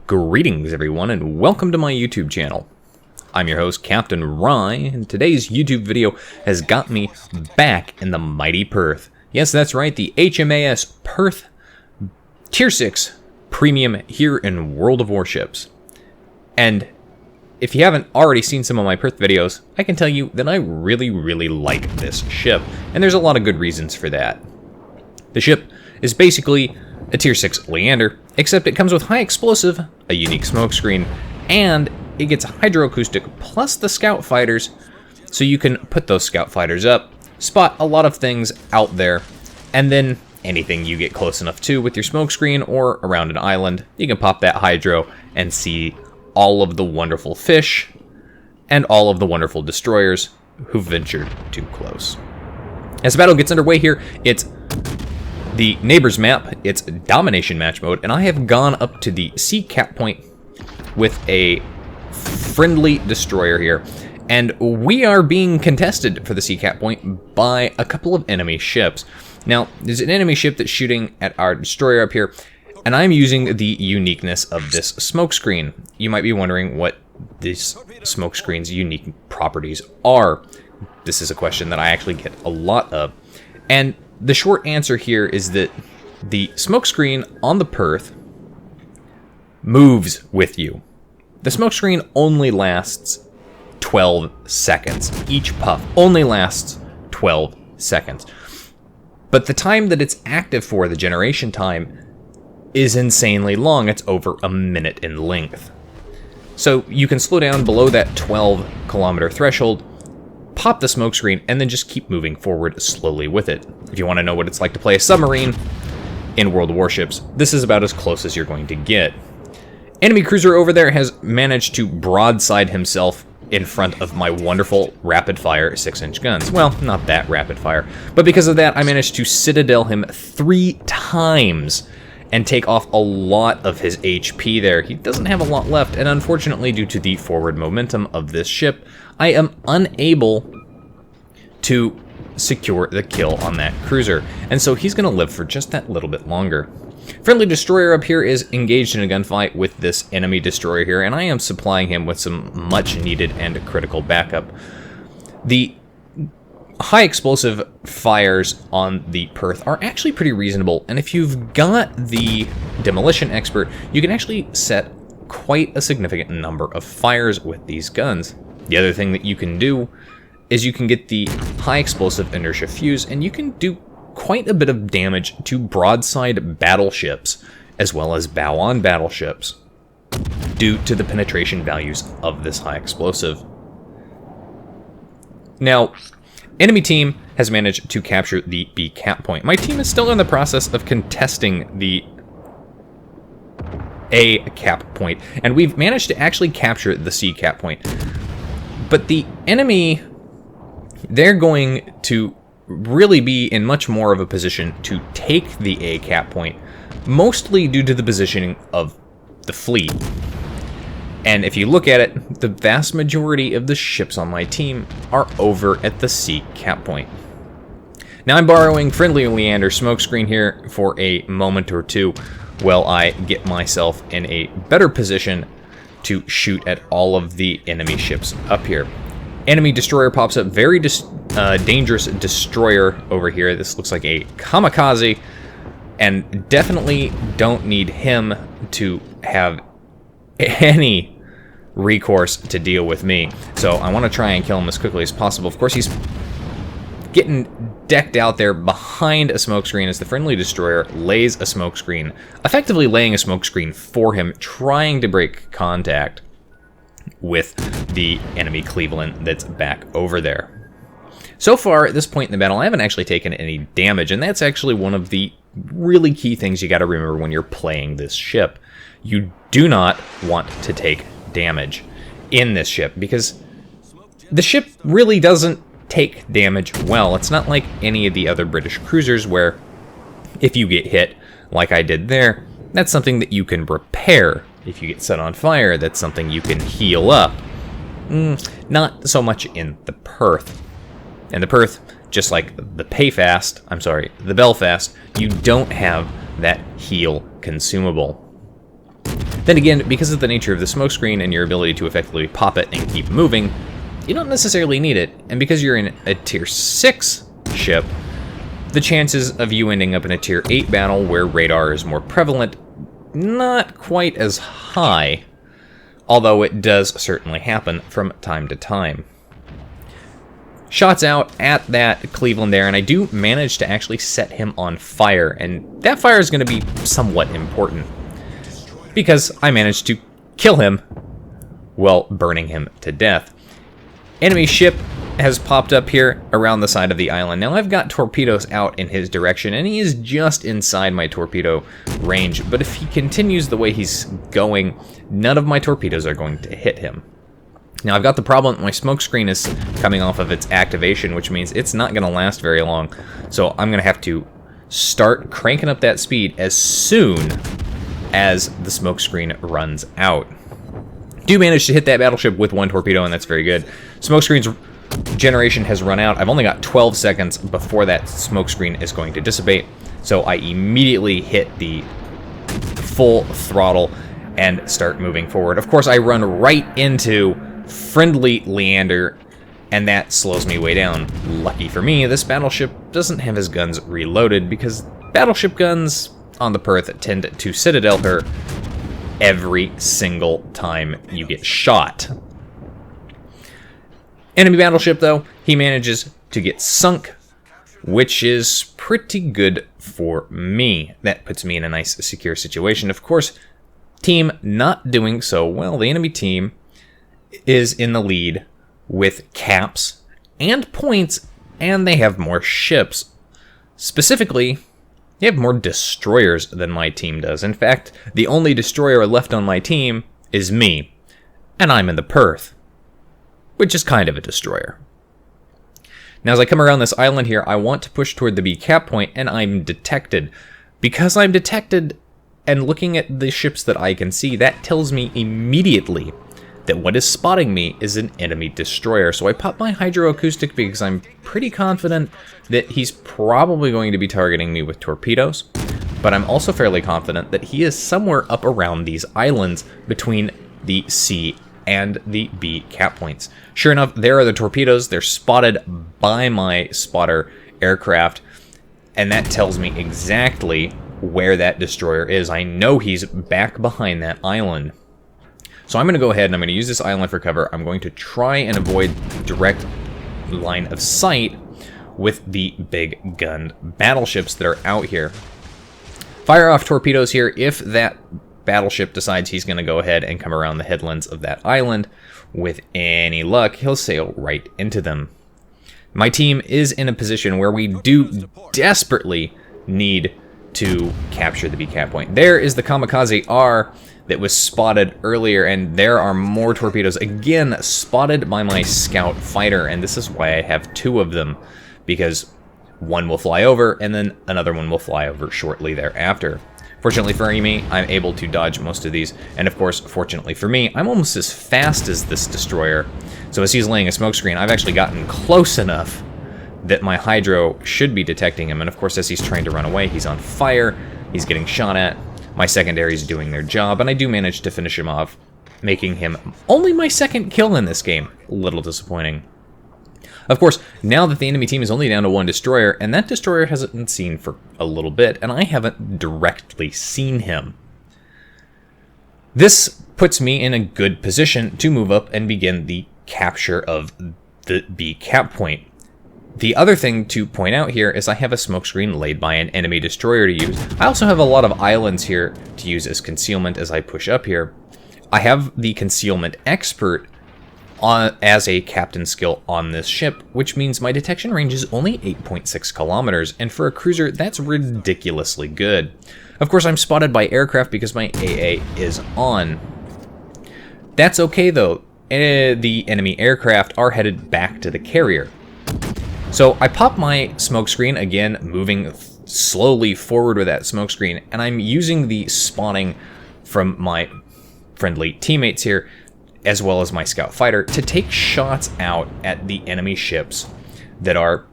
Greetings everyone and welcome to my YouTube channel. I'm your host Captain Rye, and today's YouTube video has got me back in the mighty Perth. Yes, that's right, the HMAS Perth Tier 6 Premium here in World of Warships. And if you haven't already seen some of my Perth videos, I can tell you that I really like this ship, and there's a lot of good reasons for that. The ship is basically a Tier 6 Leander, except it comes with high explosive, a unique smokescreen, and it gets hydroacoustic plus the scout fighters, so you can put those scout fighters up, spot a lot of things out there, and then anything you get close enough to with your smokescreen or around an island, you can pop that hydro and see all of the wonderful fish and all of the wonderful destroyers who ventured too close. As the battle gets underway here, it's the neighbors map, it's domination match mode, and I have gone up to the sea cap point with a friendly destroyer here, and we are being contested for the sea cap point by a couple of enemy ships. Now, there's an enemy ship that's shooting at our destroyer up here, and I'm using the uniqueness of this smokescreen. You might be wondering what this smokescreen's unique properties are. This is a question that I actually get a lot of, and the short answer here is that the smokescreen on the Perth moves with you. The smokescreen only lasts 12 seconds. Each puff only lasts 12 seconds. But the time that it's active for, the generation time, is insanely long. It's over a minute in length. So you can slow down below that 12 kilometer threshold, pop the smokescreen, and then just keep moving forward slowly with it. If you want to know what it's like to play a submarine in World of Warships, this is about as close as you're going to get. Enemy cruiser over there has managed to broadside himself in front of my wonderful rapid-fire 6-inch guns. Well, not that rapid-fire, but because of that, I managed to citadel him 3 times and take off a lot of his HP there. He doesn't have a lot left, and unfortunately, due to the forward momentum of this ship, I am unable to secure the kill on that cruiser, and so he's going to live for just that little bit longer. Friendly destroyer up here is engaged in a gunfight with this enemy destroyer here, and I am supplying him with some much needed and critical backup. The high explosive fires on the Perth are actually pretty reasonable, and if you've got the demolition expert, you can actually set quite a significant number of fires with these guns. The other thing that you can do is you can get the high explosive inertia fuse, and you can do quite a bit of damage to broadside battleships as well as bow-on battleships due to the penetration values of this high explosive. Now, enemy team has managed to capture the B cap point. My team is still in the process of contesting the A cap point, and we've managed to actually capture the C cap point. But the enemy, they're going to really be in much more of a position to take the A cap point, mostly due to the positioning of the fleet. And if you look at it, the vast majority of the ships on my team are over at the C cap point. Now I'm borrowing friendly Leander smokescreen here for a moment or two while I get myself in a better position to shoot at all of the enemy ships up here. Enemy destroyer pops up, very dangerous destroyer over here. This looks like a kamikaze, and definitely don't need him to have any recourse to deal with me. So I want to try and kill him as quickly as possible. Of course, he's getting decked out there behind a smokescreen as the friendly destroyer lays a smokescreen, effectively laying a smokescreen for him, trying to break contact with the enemy Cleveland that's back over there. So far, at this point in the battle, I haven't actually taken any damage, and that's actually one of the really key things you got to remember when you're playing this ship. You do not want to take damage in this ship, because the ship really doesn't take damage well. It's not like any of the other British cruisers where if you get hit, like I did there, that's something that you can repair. If you get set on fire, that's something you can heal up. Not so much in the Perth. In the Perth, just like the Belfast, you don't have that heal consumable. Then again, because of the nature of the smokescreen and your ability to effectively pop it and keep moving, you don't necessarily need it. And because you're in a tier 6 ship, the chances of you ending up in a tier 8 battle where radar is more prevalent, not quite as high, although it does certainly happen from time to time. Shots out at that Cleveland there, and I do manage to actually set him on fire, and that fire is going to be somewhat important, because I managed to kill him while burning him to death. Enemy ship has popped up here around the side of the island. Now I've got torpedoes out in his direction, and he is just inside my torpedo range, but if he continues the way he's going, none of my torpedoes are going to hit him. Now I've got the problem that my smoke screen is coming off of its activation, which means it's not going to last very long, so I'm going to have to start cranking up that speed as soon as the smoke screen runs out. Do manage to hit that battleship with 1 torpedo, and that's very good. Smoke screen's generation has run out. I've only got 12 seconds before that smoke screen is going to dissipate, so I immediately hit the full throttle and start moving forward. Of course, I run right into friendly Leander, and that slows me way down. Lucky for me, this battleship doesn't have his guns reloaded, because battleship guns on the Perth tend to citadel her every single time you get shot. Enemy battleship, though, he manages to get sunk, which is pretty good for me. That puts me in a nice, secure situation. Of course, team not doing so well. The enemy team is in the lead with caps and points, and they have more ships. Specifically, they have more destroyers than my team does. In fact, the only destroyer left on my team is me, and I'm in the Perth, which is kind of a destroyer. Now, as I come around this island here, I want to push toward the B cap point, and I'm detected. Because I'm detected and looking at the ships that I can see, that tells me immediately that what is spotting me is an enemy destroyer. So I pop my hydroacoustic because I'm pretty confident that he's probably going to be targeting me with torpedoes, but I'm also fairly confident that he is somewhere up around these islands between the C and the B cap points. Sure enough, there are the torpedoes. They're spotted by my spotter aircraft, and that tells me exactly where that destroyer is. I know he's back behind that island. So I'm going to go ahead and I'm going to use this island for cover. I'm going to try and avoid direct line of sight with the big gun battleships that are out here. Fire off torpedoes here. If that battleship decides he's going to go ahead and come around the headlands of that island, with any luck, he'll sail right into them. My team is in a position where we do desperately need to capture the B cap point. There is the Kamikaze R that was spotted earlier, and there are more torpedoes, again, spotted by my scout fighter, and this is why I have 2 of them, because one will fly over, and then another one will fly over shortly thereafter. Fortunately for me, I'm able to dodge most of these, and of course, fortunately for me, I'm almost as fast as this destroyer, so as he's laying a smoke screen, I've actually gotten close enough that my hydro should be detecting him, and of course, as he's trying to run away, he's on fire, he's getting shot at. My secondaries doing their job, and I do manage to finish him off, making him only my 2nd kill in this game. A little disappointing. Of course, now that the enemy team is only down to 1 destroyer, and that destroyer hasn't been seen for a little bit, and I haven't directly seen him. This puts me in a good position to move up and begin the capture of the B cap point. The other thing to point out here is I have a smokescreen laid by an enemy destroyer to use. I also have a lot of islands here to use as concealment as I push up here. I have the concealment expert as a captain skill on this ship, which means my detection range is only 8.6 kilometers, and for a cruiser, that's ridiculously good. Of course, I'm spotted by aircraft because my AA is on. That's okay though. The enemy aircraft are headed back to the carrier. So I pop my smokescreen, again, moving slowly forward with that smokescreen, and I'm using the spawning from my friendly teammates here, as well as my scout fighter, to take shots out at the enemy ships that are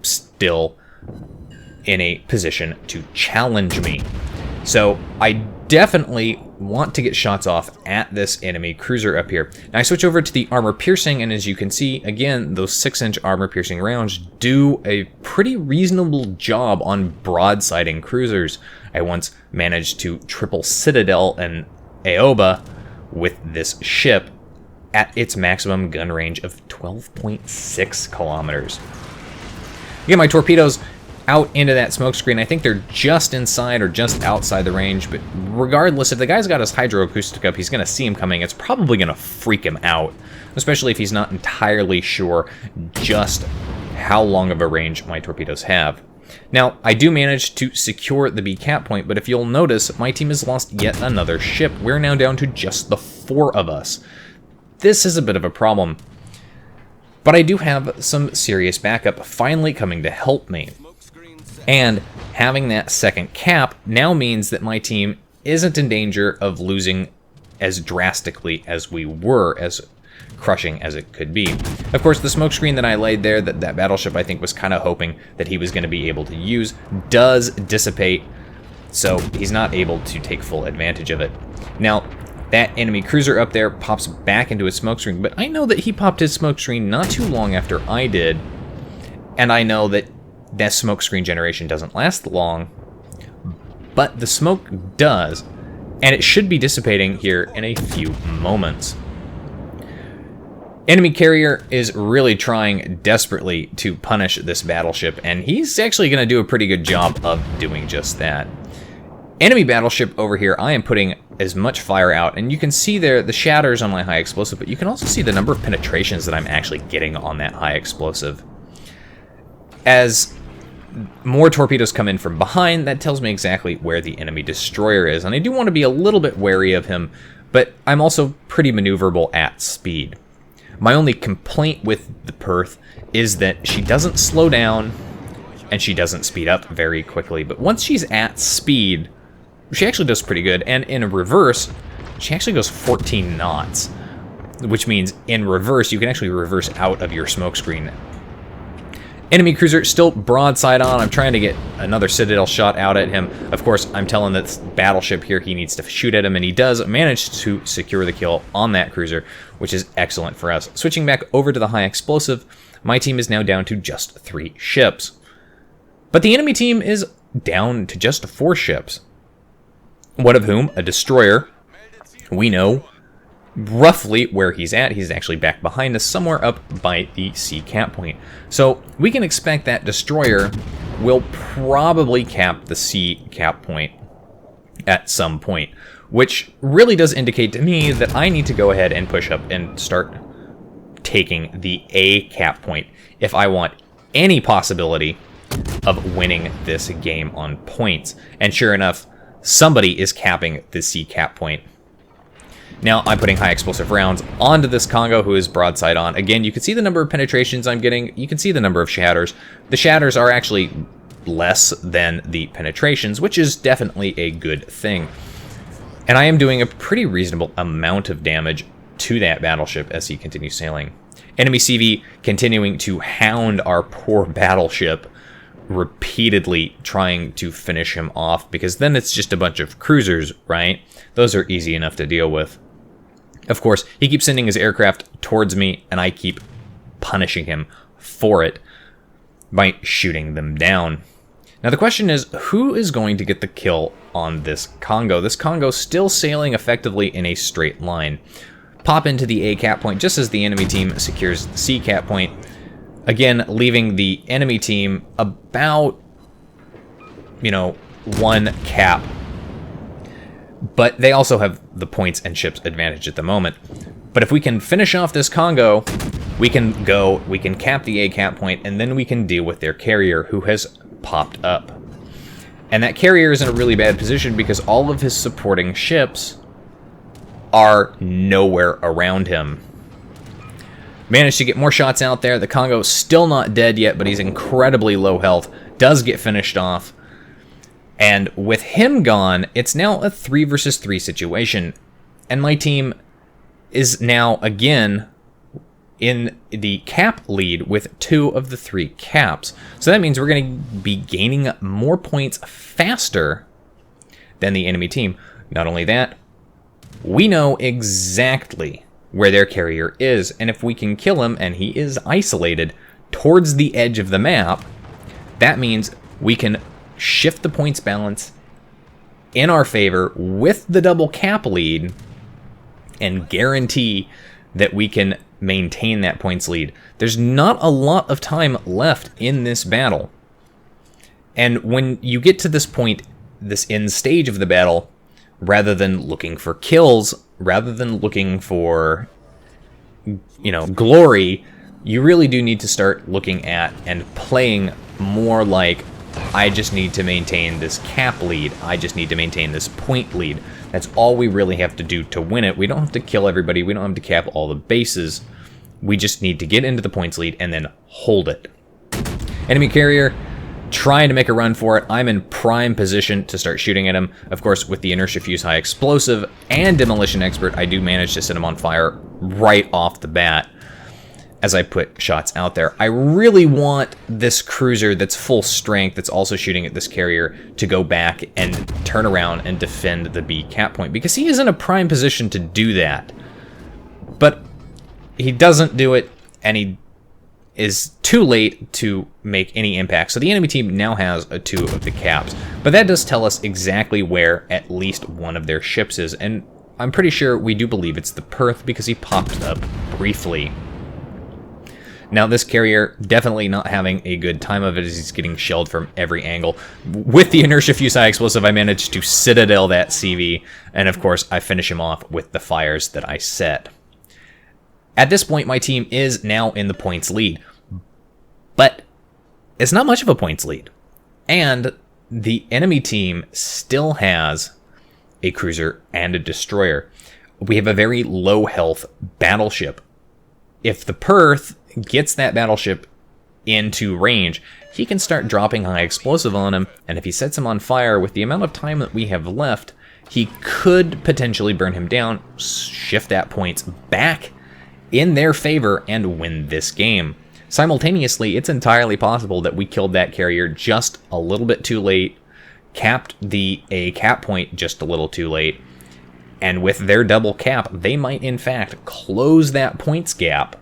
still in a position to challenge me. So I definitely want to get shots off at this enemy cruiser up here. Now I switch over to the armor piercing, and as you can see, again, those 6-inch armor piercing rounds do a pretty reasonable job on broadsiding cruisers. I once managed to triple citadel an Aoba with this ship at its maximum gun range of 12.6 kilometers. Get my torpedoes out into that smoke screen. I think they're just inside or just outside the range, but regardless, if the guy's got his hydroacoustic up, he's going to see him coming. It's probably going to freak him out, especially if he's not entirely sure just how long of a range my torpedoes have. Now, I do manage to secure the B cap point, but if you'll notice, my team has lost yet another ship. We're now down to just the 4 of us. This is a bit of a problem, but I do have some serious backup finally coming to help me. And having that second cap now means that my team isn't in danger of losing as drastically as we were, as crushing as it could be. Of course, the smoke screen that I laid there, that battleship I think was kind of hoping that he was going to be able to use, does dissipate, so he's not able to take full advantage of it. Now, that enemy cruiser up there pops back into his smoke screen, but I know that he popped his smoke screen not too long after I did, and I know that that smoke screen generation doesn't last long, but the smoke does, and it should be dissipating here in a few moments. Enemy carrier is really trying desperately to punish this battleship, and he's actually going to do a pretty good job of doing just that. Enemy battleship over here, I am putting as much fire out, and you can see there the shatters on my high explosive, but you can also see the number of penetrations that I'm actually getting on that high explosive. As more torpedoes come in from behind, that tells me exactly where the enemy destroyer is, and I do want to be a little bit wary of him, but I'm also pretty maneuverable at speed. My only complaint with the Perth is that she doesn't slow down and she doesn't speed up very quickly, but once she's at speed, she actually does pretty good, and in a reverse, she actually goes 14 knots, which means in reverse, you can actually reverse out of your smokescreen. Enemy cruiser still broadside on. I'm trying to get another Citadel shot out at him. Of course, I'm telling this battleship here he needs to shoot at him, and he does manage to secure the kill on that cruiser, which is excellent for us. Switching back over to the high explosive, my team is now down to just 3 ships. But the enemy team is down to just 4 ships. One of whom, a destroyer, we know roughly where he's at. He's actually back behind us, somewhere up by the C cap point. So we can expect that destroyer will probably cap the C cap point at some point, which really does indicate to me that I need to go ahead and push up and start taking the A cap point if I want any possibility of winning this game on points. And sure enough, somebody is capping the C cap point. Now I'm putting high explosive rounds onto this Congo, who is broadside on. Again, you can see the number of penetrations I'm getting. You can see the number of shatters. The shatters are actually less than the penetrations, which is definitely a good thing. And I am doing a pretty reasonable amount of damage to that battleship as he continues sailing. Enemy CV continuing to hound our poor battleship, repeatedly trying to finish him off, because then it's just a bunch of cruisers, right? Those are easy enough to deal with. Of course, he keeps sending his aircraft towards me, and I keep punishing him for it by shooting them down. Now the question is, who is going to get the kill on this Congo? This Congo still sailing effectively in a straight line. Pop into the A cap point just as the enemy team secures the C cap point. Again, leaving the enemy team about, 1 cap. But they also have the points and ships advantage at the moment. But if we can finish off this Congo, we can cap the A cap point, and then we can deal with their carrier, who has popped up. And that carrier is in a really bad position because all of his supporting ships are nowhere around him. Managed to get more shots out there. The Congo's still not dead yet, but he's incredibly low health. Does get finished off. And with him gone, it's now a 3 versus 3 situation. And my team is now, again, in the cap lead with 2 of the 3 caps. So that means we're going to be gaining more points faster than the enemy team. Not only that, we know exactly where their carrier is, and if we can kill him and he is isolated towards the edge of the map, that means we can shift the points balance in our favor with the double cap lead and guarantee that we can maintain that points lead. There's not a lot of time left in this battle. And when you get to this point, this end stage of the battle, rather than looking for kills, rather than looking for, glory, you really do need to start looking at and playing more like, I just need to maintain this cap lead. I just need to maintain this point lead. That's all we really have to do to win it. We don't have to kill everybody. We don't have to cap all the bases. We just need to get into the points lead and then hold it. Enemy carrier trying to make a run for it. I'm in prime position to start shooting at him. Of course, with the inertia fuse high explosive and demolition expert, I do manage to set him on fire right off the bat as I put shots out there. I really want this cruiser that's full strength, that's also shooting at this carrier, to go back and turn around and defend the B cap point, because he is in a prime position to do that. But he doesn't do it, and he is too late to make any impact. So the enemy team now has 2 of the caps. But that does tell us exactly where at least one of their ships is, and I'm pretty sure we do believe it's the Perth because he popped up briefly. Now, this carrier definitely not having a good time of it as he's getting shelled from every angle. With the inertia fuse high explosive, I managed to citadel that CV, and of course, I finish him off with the fires that I set. At this point, my team is now in the points lead, but it's not much of a points lead. And the enemy team still has a cruiser and a destroyer. We have a very low health battleship. If the Perth gets that battleship into range, he can start dropping high explosive on him, and if he sets him on fire with the amount of time that we have left, he could potentially burn him down, shift that points back in their favor, and win this game. Simultaneously, it's entirely possible that we killed that carrier just a little bit too late, capped a cap point just a little too late, and with their double cap, they might in fact close that points gap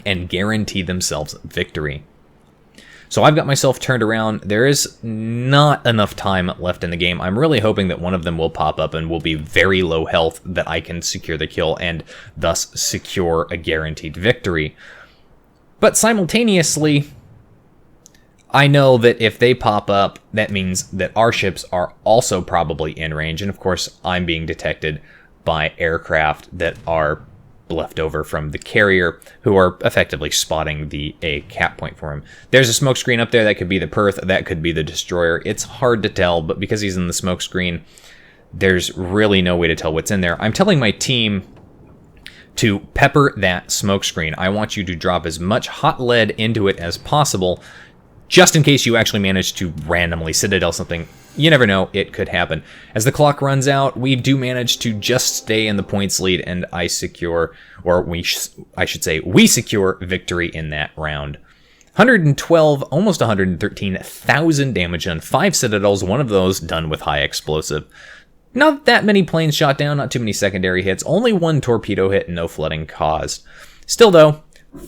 and guarantee themselves victory. So I've got myself turned around. There is not enough time left in the game. I'm really hoping that one of them will pop up and will be very low health, that I can secure the kill and thus secure a guaranteed victory. But simultaneously, I know that if they pop up, that means that our ships are also probably in range. And of course, I'm being detected by aircraft that are left over from the carrier, who are effectively spotting the A cap point for him. There's a smoke screen up there. That could be the Perth. That could be the destroyer. It's hard to tell, but because he's in the smoke screen, there's really no way to tell what's in there. I'm telling my team to pepper that smoke screen. I want you to drop as much hot lead into it as possible, just in case you actually manage to randomly citadel something. You never know, it could happen. As the clock runs out, we do manage to just stay in the points lead, and I secure, or I should say, we secure victory in that round. 112, almost 113,000 damage on 5 citadels, one of those done with high explosive. Not that many planes shot down, not too many secondary hits, only 1 torpedo hit, and no flooding caused. Still though,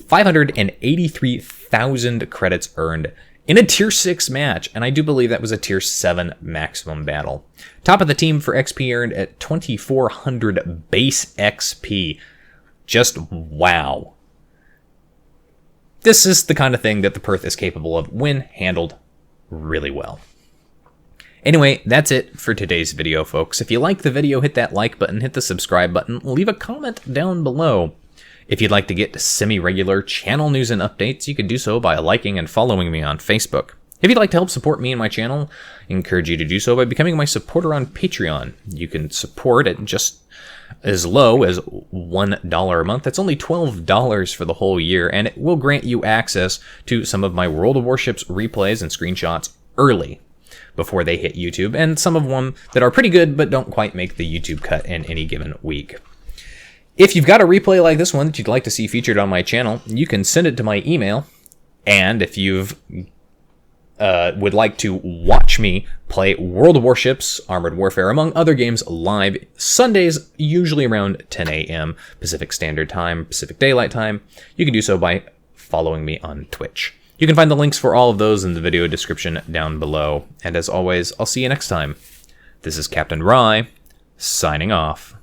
583,000 credits earned in a Tier 6 match, and I do believe that was a Tier 7 maximum battle. Top of the team for XP earned at 2,400 base XP. Just wow. This is the kind of thing that the Perth is capable of when handled really well. Anyway, that's it for today's video, folks. If you like the video, hit that like button, hit the subscribe button, leave a comment down below. If you'd like to get semi-regular channel news and updates, you can do so by liking and following me on Facebook. If you'd like to help support me and my channel, I encourage you to do so by becoming my supporter on Patreon. You can support at just as low as $1 a month. That's only $12 for the whole year, and it will grant you access to some of my World of Warships replays and screenshots early before they hit YouTube, and some of them that are pretty good but don't quite make the YouTube cut in any given week. If you've got a replay like this one that you'd like to see featured on my channel, you can send it to my email, and if you've would like to watch me play World of Warships, Armored Warfare, among other games live Sundays, usually around 10 a.m. Pacific Standard Time, Pacific Daylight Time, you can do so by following me on Twitch. You can find the links for all of those in the video description down below. And as always, I'll see you next time. This is Captain Rye, signing off.